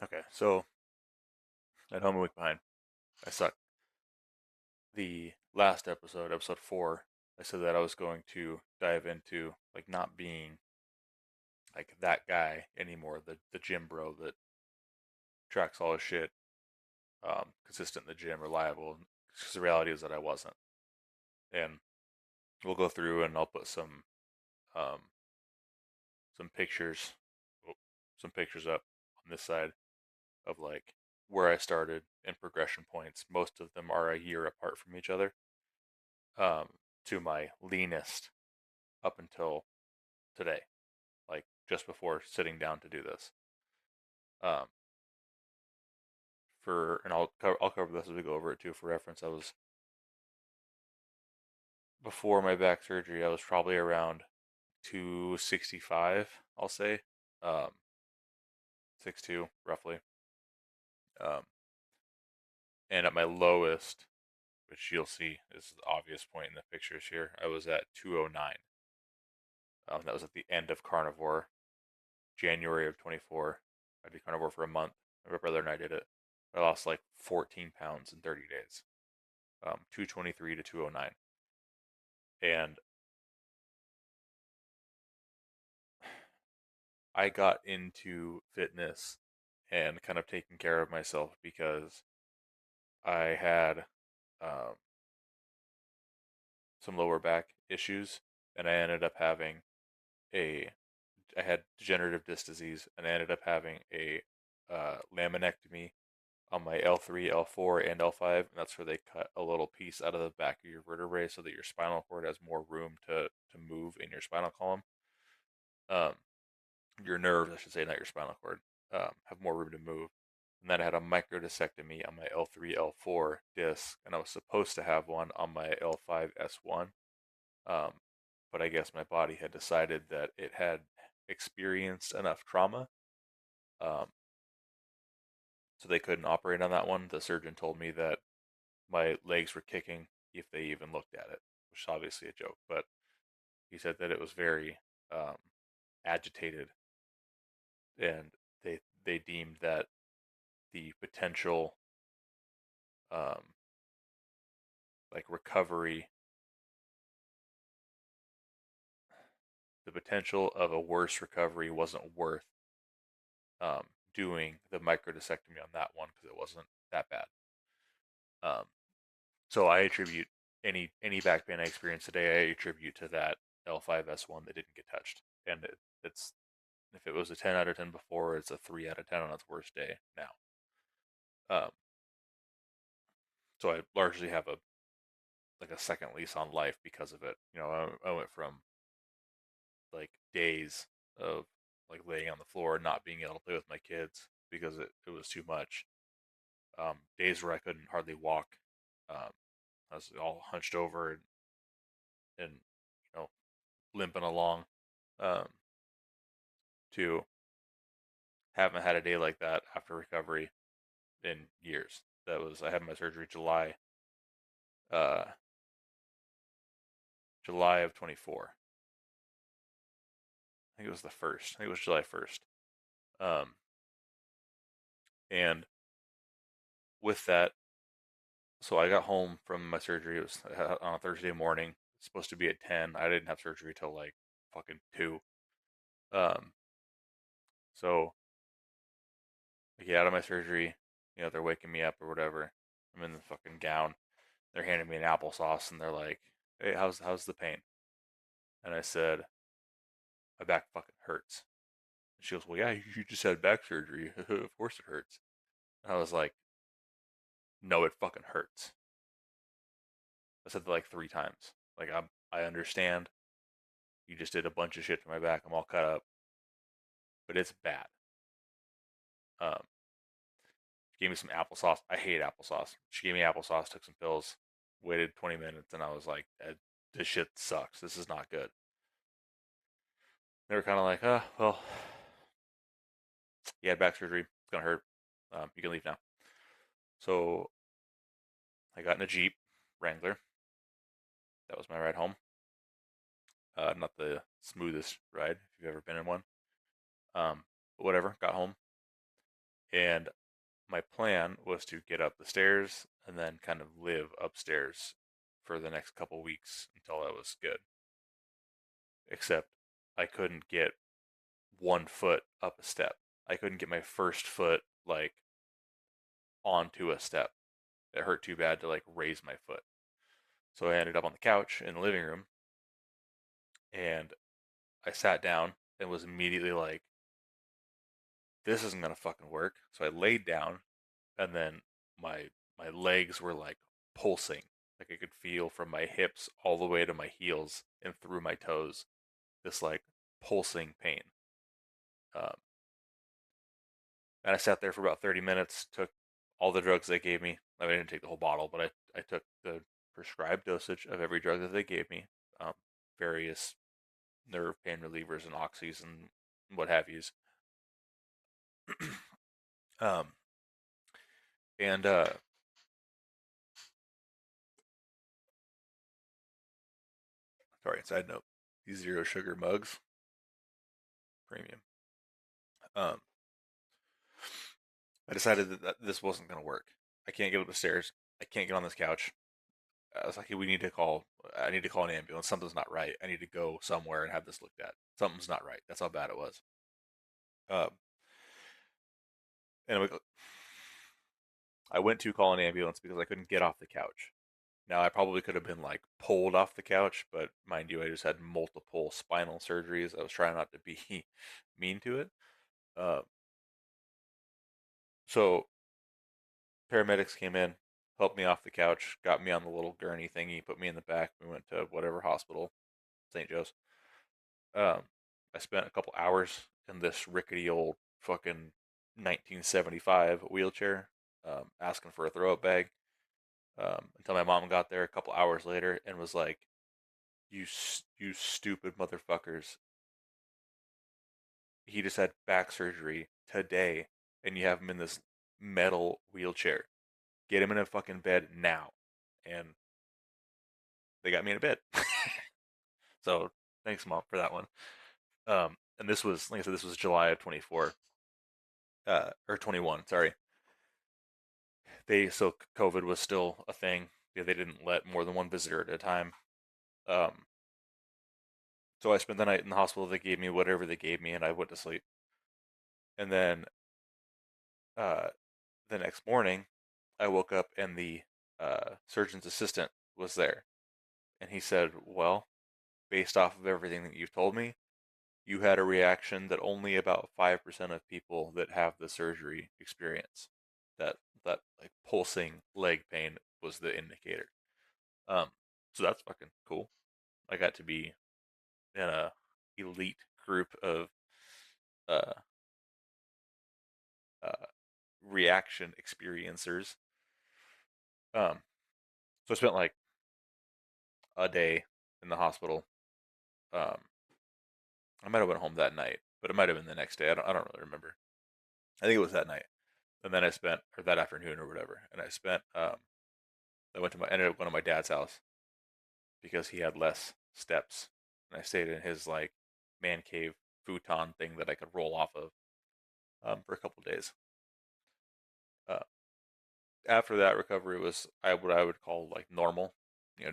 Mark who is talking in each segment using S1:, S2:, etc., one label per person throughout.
S1: Okay, so at home a week behind. I suck. The last episode, episode 4, I said that I was going to dive into like not being like that guy anymore, the gym bro that tracks all his shit, consistent in the gym, reliable. Because the reality is that I wasn't. And we'll go through and I'll put um, some pictures, oh, some pictures up on this side of like where I started and progression points. Most of them are a year apart from each other. Um, to my leanest up until today, like just before sitting down to do this. Um, and I'll cover this as we go over it too for reference. I was before my back surgery. I was probably around 265. I'll say, um, 6'2" roughly. Um, and at my lowest, which you'll see is the obvious point in the pictures here, I was at 209. That was at the end of carnivore, January of 24. I did carnivore for a month. My brother and I did it. I lost like 14 pounds in 30 days, 223 to 209. And I got into fitness and kind of taking care of myself because I had um, some lower back issues, and a I had degenerative disc disease, and I ended up having a laminectomy on my L3, L4, and L5, and that's where they cut a little piece out of the back of your vertebrae so that your spinal cord has more room to move in your spinal column. Um, your nerves, I should say, not your spinal cord, have more room to move. And then I had a microdiscectomy on my L3, L4 disc, and I was supposed to have one on my L5, S1. Um, but I guess my body had decided that it had experienced enough trauma, um, so they couldn't operate on that one. The surgeon told me that my legs were kicking if they even looked at it, which is obviously a joke, but he said that it was very um, agitated, and they deemed that the potential um, like recovery, the potential of a worse recovery wasn't worth um, doing the microdiscectomy on that one because it wasn't that bad. Um, so I attribute any back pain I experienced today, I attribute to that L5S1 that didn't get touched, and it's if it was a 10 out of 10 before, it's a 3 out of 10 on its worst day now. Um, so I largely have a like a second lease on life because of it. I went from like days of like laying on the floor and not being able to play with my kids because it was too much. Days where I couldn't hardly walk. Um, I was all hunched over and limping along. Um, to haven't had a day like that after recovery in years. That was I had my surgery uh, July of 24. I think it was the first. I think it was July 1st. Um, and with that, so I got home from my surgery. It was on a Thursday morning. It's supposed to be at 10. I didn't have surgery till like fucking 2. Um, so I get out of my surgery. They're waking me up or whatever. I'm in the fucking gown. They're handing me an applesauce and they're like, "Hey, how's the pain?" And I said, "My back fucking hurts." And she goes, "Well, yeah, you just had back surgery. Of course it hurts." And I was like, "No, it fucking hurts." I said that like 3 times. Like I understand. You just did a bunch of shit to my back. I'm all cut up, but it's bad. Um, she gave me some applesauce. I hate applesauce. She gave me applesauce. Took some pills. Waited 20 minutes, and I was like, "This shit sucks. This is not good." They were kind of like, well, you had back surgery. It's gonna hurt. You can leave now." So I got in a Jeep Wrangler. That was my ride home. Not the smoothest ride if you've ever been in one. But whatever. Got home And my plan was to get up the stairs and then kind of live upstairs for the next couple weeks until I was good. Except I couldn't get one foot up a step. I couldn't get my first foot like onto a step. It hurt too bad to like raise my foot. So I ended up on the couch in the living room and I sat down and was immediately like, this isn't gonna fucking work. So I laid down and then my legs were like pulsing. Like I could feel from my hips all the way to my heels and through my toes this like pulsing pain. Um, and I sat there for about 30 minutes, took all the drugs they gave me. I mean, I didn't take the whole bottle, but I took the prescribed dosage of every drug that they gave me, um, various nerve pain relievers and oxys and what have yous. um, and sorry, side note, these zero sugar mugs, premium. Um, I decided that this wasn't going to work. I can't get up the stairs. I can't get on this couch. I was like, hey, we need to call. I need to call an ambulance. Something's not right. I need to go somewhere and have this looked at. Something's not right. That's how bad it was. Um, and I went to call an ambulance because I couldn't get off the couch. Now I probably could have been like pulled off the couch, but mind you, I just had multiple spinal surgeries. I was trying not to be mean to it. Uh, so paramedics came in, helped me off the couch, got me on the little gurney thingy, put me in the back. We went to whatever hospital, St. Joe's. Um, I spent a couple hours in this rickety old fucking 1975 wheelchair, asking for a throw up bag, until my mom got there a couple hours later and was like, you stupid motherfuckers. He just had back surgery today, and you have him in this metal wheelchair. Get him in a fucking bed now." And they got me in a bed. So thanks, mom, for that one. And this was, like I said, this was July of 24, or 21. Sorry. So COVID was still a thing. Yeah, they didn't let more than one visitor at a time. Um, so I spent the night in the hospital. They gave me whatever they gave me, and I went to sleep. And then uh, the next morning, I woke up and the surgeon's assistant was there, and he said, "Well, based off of everything that you've told me, you had a reaction that only about 5% of people that have the surgery experience. That that like pulsing leg pain was the indicator." Um, so that's fucking cool. I got to be in a elite group of uh, uh, reaction experiencers. Um, so I spent like a day in the hospital. Um, I might have went home that night, but it might have been the next day. I don't really remember. I think it was that night. And then I spent, or that afternoon or whatever. And I spent, ended up going to my dad's house because he had less steps. And I stayed in his like man cave futon thing that I could roll off of, for a couple of days. Uh, After that recovery was what I would call like normal,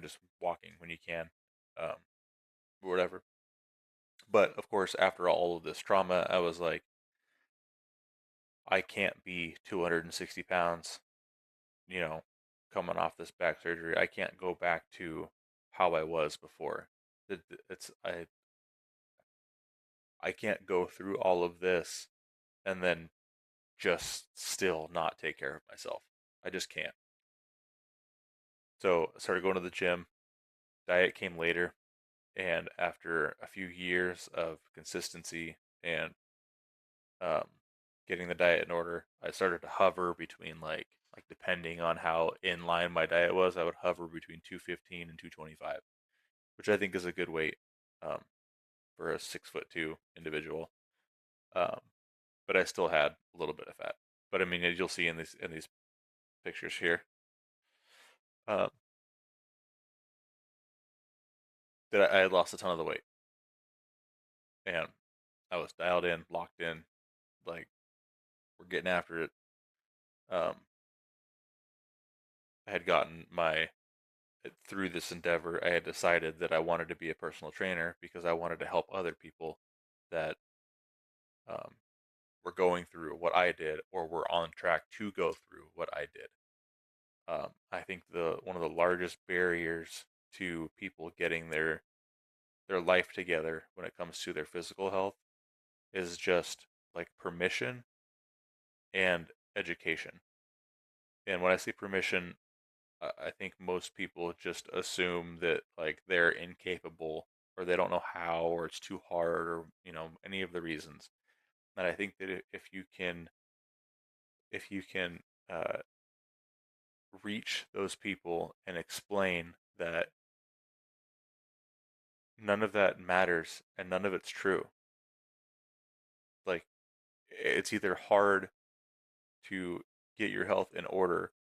S1: just walking when you can, um, or whatever. But of course, after all of this trauma, I was like, I can't be 260 pounds, you know, coming off this back surgery. I can't go back to how I was before. It's I can't go through all of this and then just still not take care of myself. I just can't. So I started going to the gym. Diet came later, and after a few years of consistency and um, getting the diet in order, I started to hover between like depending on how in line my diet was, I would hover between 215 and 225, which I think is a good weight, um, for a 6'2" individual. Um, but I still had a little bit of fat. But I mean, as you'll see in these pictures here, um, that I had lost a ton of the weight, and I was dialed in, locked in, like we're getting after it. Um, I had gotten my through this endeavor, I had decided that I wanted to be a personal trainer because I wanted to help other people that um, were going through what I did or were on track to go through what I did. I think the one of the largest barriers to people getting their life together when it comes to their physical health is just like permission and education. And when I say permission, I think most people just assume that like they're incapable or they don't know how or it's too hard or any of the reasons. And I think that if you can uh, reach those people and explain that none of that matters and none of it's true. Like it's either hard to get your health in order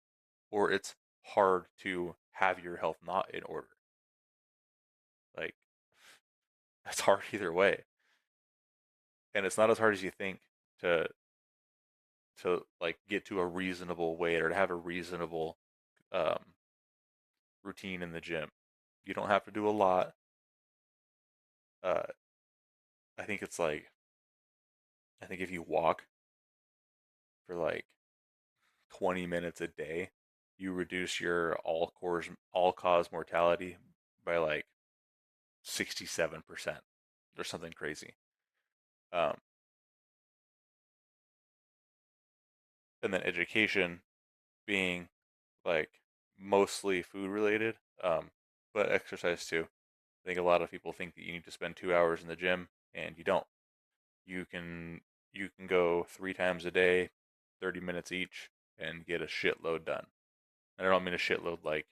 S1: or it's hard to have your health not in order. Like that's hard either way. And it's not as hard as you think to like get to a reasonable weight or to have a reasonable um, routine in the gym. You don't have to do a lot. Uh, I think it's like I think if you walk for like 20 minutes a day, you reduce your all cause mortality by like 67% or something crazy. Um, and then education being like mostly food related, but exercise too. I think a lot of people think that you need to spend 2 hours in the gym, and you don't. You can you can go 3 times a day, 30 minutes each, and get a shitload done. And I don't mean a shitload like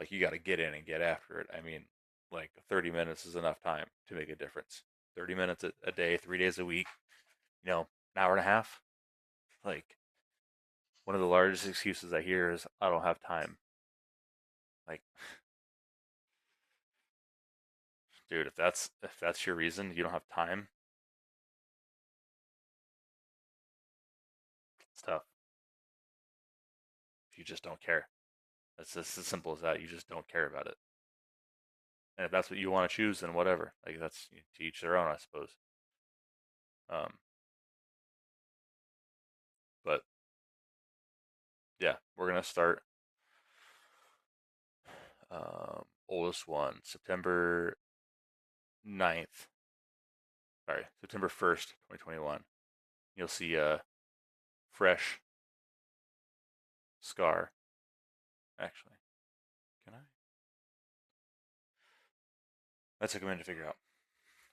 S1: you got to get in and get after it. I mean like 30 minutes is enough time to make a difference. 30 minutes a day, 3 days a week, an hour and a half. Like one of the largest excuses I hear is I don't have time. Like, dude, if that's your reason, you don't have time. It's tough. You just don't care. It's just as simple as that. You just don't care about it. And if that's what you want to choose, then whatever. Like that's to each their own, I suppose. Um, but yeah, we're gonna start. Oldest one, September 9th. Sorry, September 1st, 2021. You'll see a fresh scar. Actually, can I? That took a minute to figure out.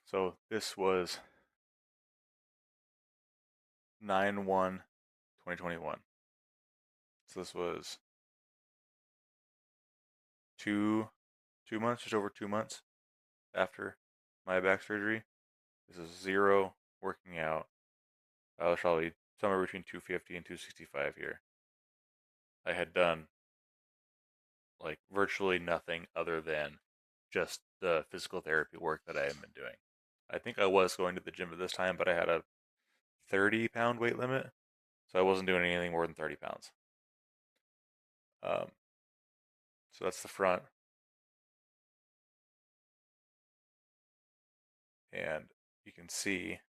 S1: So this was 9/1/2021. So this was 2 months, just over 2 months after my back surgery. This is zero working out. I was probably somewhere between 250 and 265 here. I had done like virtually nothing other than just the physical therapy work that I had been doing. I think I was going to the gym at this time, but I had a 30-pound weight limit, so I wasn't doing anything more than 30 pounds. Um, so that's the front, and you can see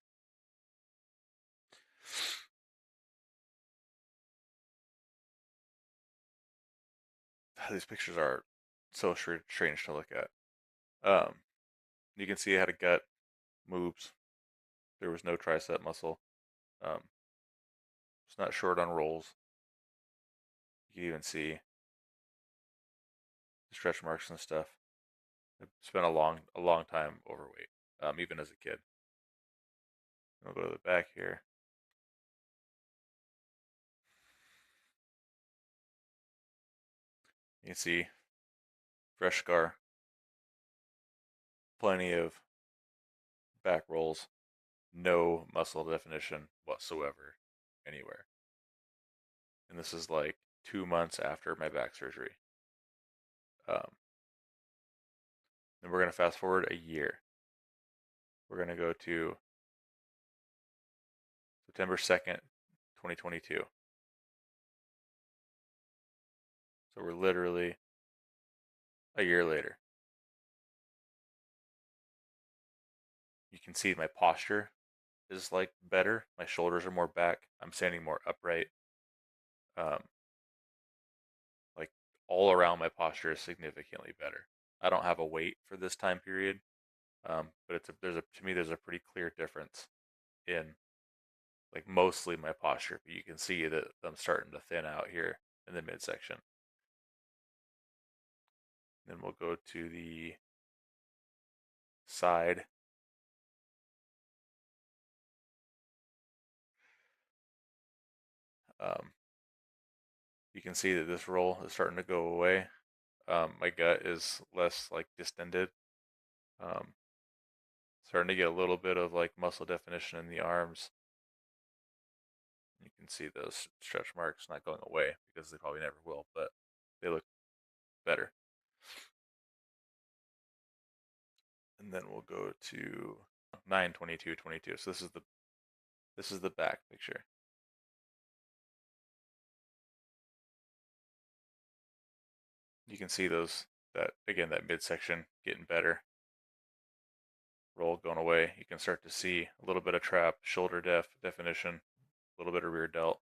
S1: these pictures are so strange to look at. Um, you can see I had a gut, moves. There was no tricep muscle. Um, it's not short on rolls. You can even see the stretch marks and stuff. I spent a long time overweight, even as a kid. I'll go to the back here. You can see fresh scar, plenty of back rolls, no muscle definition whatsoever anywhere. And this is like 2 months after my back surgery. Um, and we're going to fast forward a year. We're going to go to September 2nd, 2022. So we're literally a year later. You can see my posture is like better. My shoulders are more back. I'm standing more upright. Um, like all around my posture is significantly better. I don't have a weight for this time period, but to me there's a pretty clear difference in like mostly my posture. But you can see that I'm starting to thin out here in the midsection. Then we'll go to the side. Um, you can see that this roll is starting to go away. My gut is less like distended. Um, Starting to get a little bit of like muscle definition in the arms. You can see those stretch marks not going away because they probably never will, but they look better. And then we'll go to 9/22/22. So this is the back picture. You can see that midsection getting better. Roll going away. You can start to see a little bit of trap, shoulder definition, a little bit of rear delt.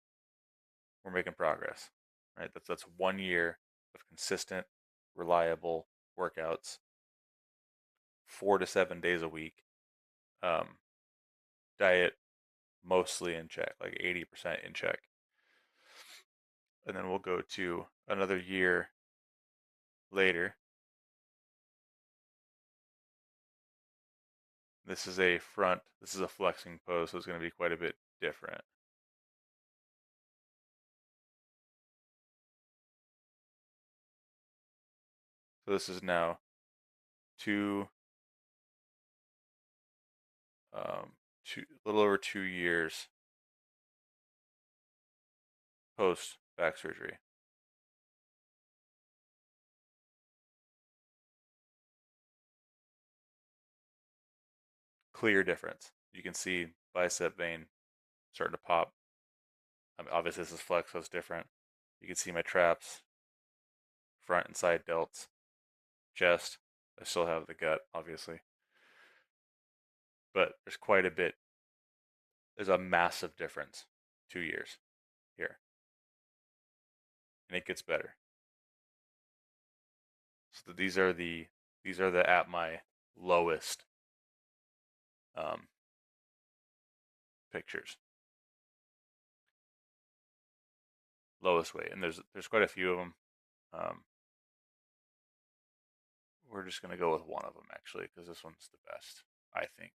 S1: We're making progress, right? That's 1 year of consistent, reliable workouts, 4 to 7 days a week. Um, Diet mostly in check, like 80% in check. And then we'll go to another year later. This is a flexing pose, so it's going to be quite a bit different. So this is now two, a little over 2 years post back surgery. Clear difference. You can see bicep vein starting to pop. I mean, obviously this is flex, so it's different. You can see my traps, front and side delts, chest. I still have the gut, obviously, but there's quite a bit. There's a massive difference. 2 years here, and it gets better. So these are the at my lowest um, pictures, lowest weight, and there's quite a few of them. Um, we're just gonna go with one of them actually because this one's the best, I think.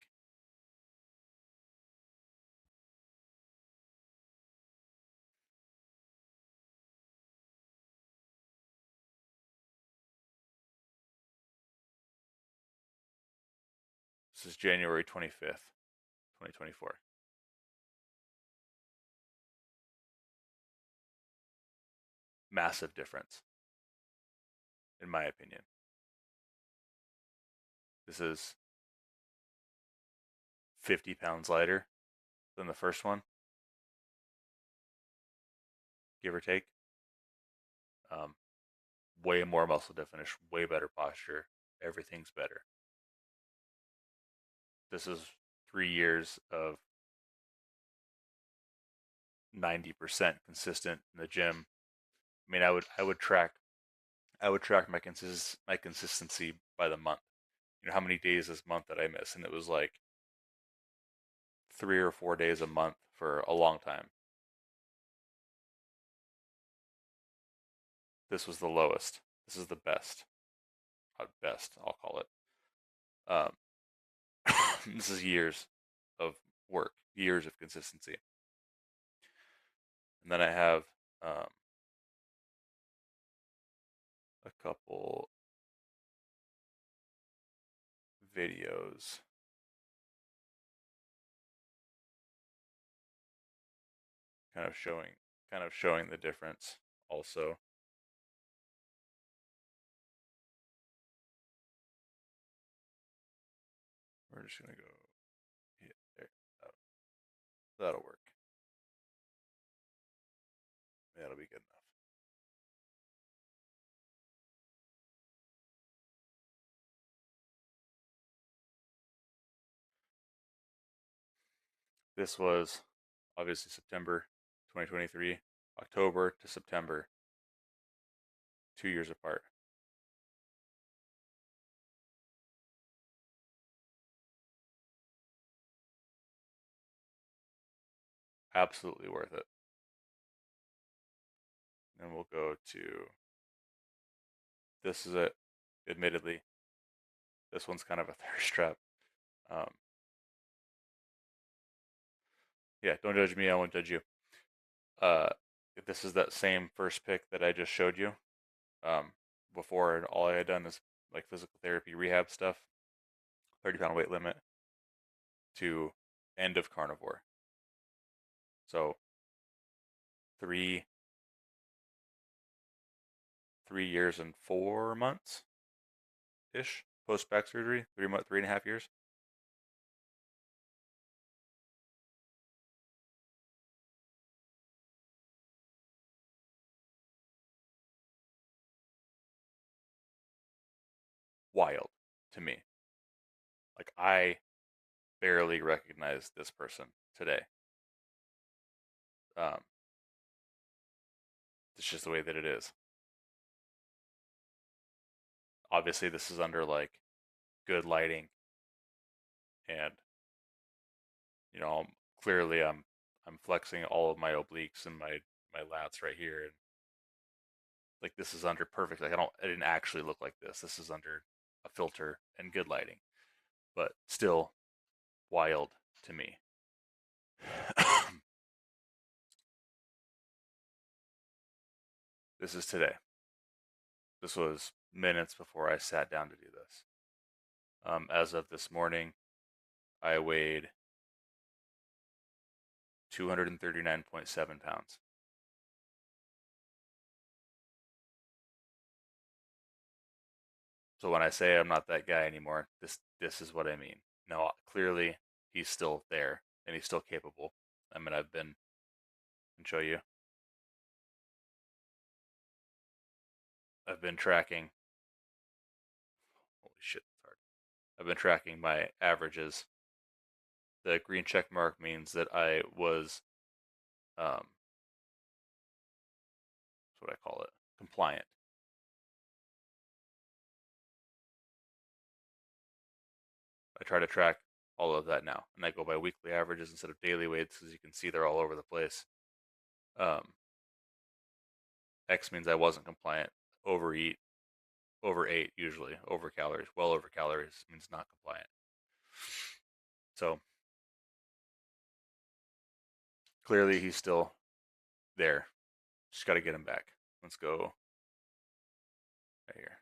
S1: This is January 25th, 2024. Massive difference, in my opinion. This is 50 pounds lighter than the first one, give or take. Um, Way more muscle definition, way better posture. Everything's better. This is 3 years of 90% consistent in the gym. I mean, I would track my consistency by the month. You know, how many days this month did I miss? And it was like 3 or 4 days a month for a long time. This was the lowest. This is the best. Best, I'll call it. Um, this is years of work, years of consistency. And then I have a couple videos kind of showing the difference also. We're just gonna go, yeah, there. That'll work. This was obviously September 2023, October to September, 2 years apart. Absolutely worth it. And we'll go to this is it. Admittedly, this one's kind of a thirst trap. Um, yeah, don't judge me. I won't judge you. Uh, this is that same first pick that I just showed you. Um, before all I had done is like physical therapy, rehab stuff, 30-pound weight limit to end of carnivore. So three 3 years and 4 months ish post back surgery. 3 month, 3.5 years. Wild to me. Like I barely recognize this person today. Um, it's just the way that it is. Obviously, this is under like good lighting, and you know, clearly I'm flexing all of my obliques and my lats right here, and like this is under perfect. Like I didn't actually look like this. This is under a filter and good lighting, but still wild to me. This is today. This was minutes before I sat down to do this. As of this morning, I weighed 239.7 pounds. So when I say I'm not that guy anymore, this is what I mean. Now, clearly, he's still there and he's still capable. I mean, I've been and show you. I've been tracking. Holy shit, it's hard. I've been tracking my averages. The green check mark means that I was, that's what I call it, compliant. I try to track all of that now, and I go by weekly averages instead of daily weights, because you can see they're all over the place. Um, X means I wasn't compliant. Overeat, overate usually, over calories, well over calories means not compliant. So clearly he's still there. Just got to get him back. Let's go right here.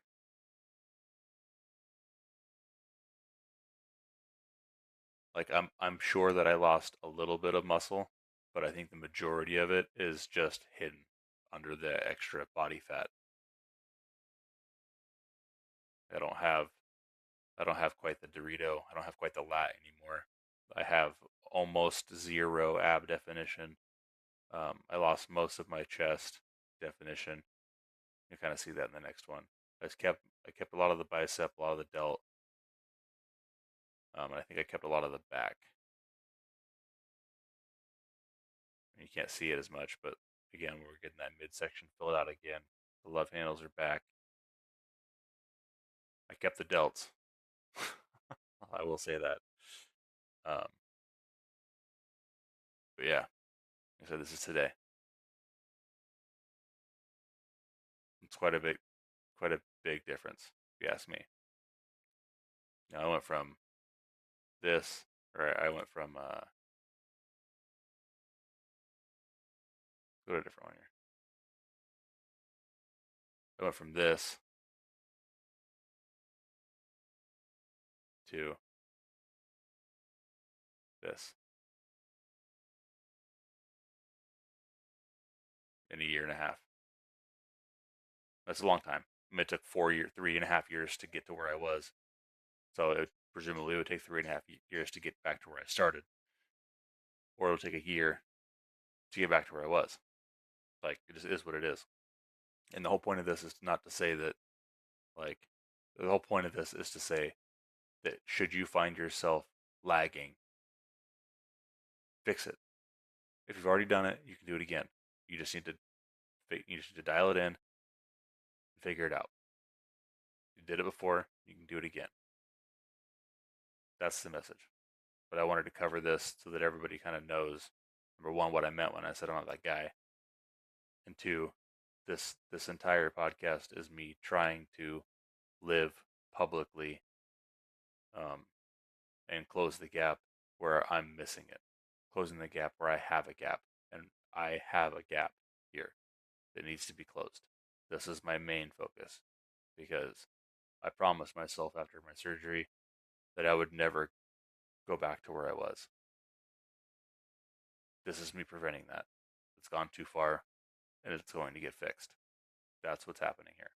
S1: Like I'm sure that I lost a little bit of muscle, but I think the majority of it is just hidden under the extra body fat. I don't have I don't have quite the Dorito. I don't have quite the lat anymore. I have almost zero ab definition. I lost most of my chest definition. You kind of see that in the next one. I kept a lot of the bicep, a lot of the delt, and I think I kept a lot of the back. You can't see it as much, but again, we're getting that midsection filled out again. The love handles are back. I kept the delts. I will say that. Um, but yeah, like I said, this is today. It's quite a big difference, if you ask me. Now I went from this, or I went from go to a different one here. I went from this to this in a year and a half. That's a long time. I mean, it took 4 years, 3.5 years to get to where I was. So it presumably would take 3.5 years to get back to where I started, or it'll take a year to get back to where I was. Like it just is what it is. And the whole point of this is not to say that like the whole point of this is to say that should you find yourself lagging, Fix it. If you've already done it, you can do it again. You just need to dial it in and figure it out. You did it before, you can do it again. That's the message. But I wanted to cover this so that everybody kind of knows, number one, what I meant when I said I'm not that guy, and two, this entire podcast is me trying to live publicly, um, and close the gap where I'm missing it, closing the gap where I have a gap, and I have a gap here that needs to be closed. This is my main focus because I promised myself after my surgery that I would never go back to where I was. This is me preventing that. It's gone too far and it's going to get fixed. That's what's happening here.